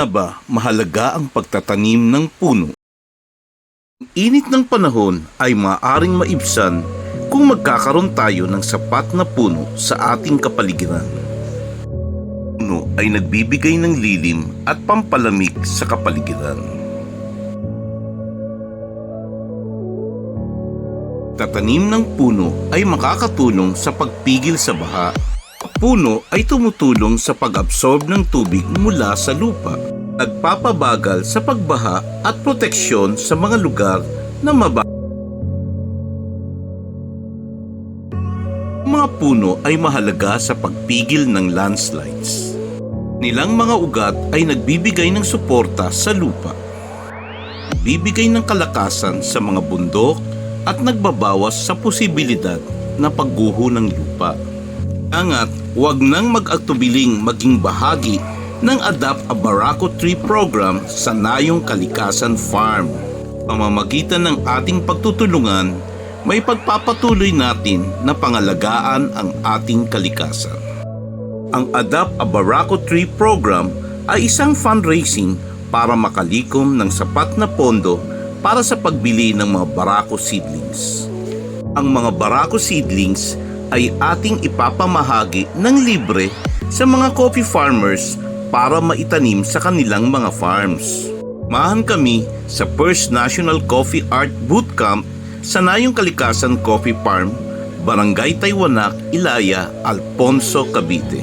Mahalaga ang pagtatanim ng puno? Ang init ng panahon ay maaaring maibsan kung magkakaroon tayo ng sapat na puno sa ating kapaligiran. Puno ay nagbibigay ng lilim at pampalamig sa kapaligiran. Tatanim ng puno ay makakatulong sa pagpigil sa baha. Puno ay tumutulong sa pag-absorb ng tubig mula sa lupa, nagpapabagal sa pagbaha at proteksyon sa mga lugar na mabaha. Mga puno ay mahalaga sa pagpigil ng landslides. Nilang mga ugat ay nagbibigay ng suporta sa lupa, nagbibigay ng kalakasan sa mga bundok at nagbabawas sa posibilidad na pagguho ng lupa. Angat, huwag nang mag-atubiling maging bahagi ng Adopt a Barako Tree Program sa Nayong Kalikasan Farm. Pamamagitan ng ating pagtutulungan, may pagpapatuloy natin na pangalagaan ang ating kalikasan. Ang Adopt a Barako Tree Program ay isang fundraising para makalikom ng sapat na pondo para sa pagbili ng mga barako seedlings. Ang mga barako seedlings ay ating ipapamahagi ng libre sa mga coffee farmers para maitanim sa kanilang mga farms. Mahan kami sa First National Coffee Art Bootcamp sa Nayong Kalikasan Coffee Farm, Barangay Taywanak, Ilaya, Alfonso, Cavite.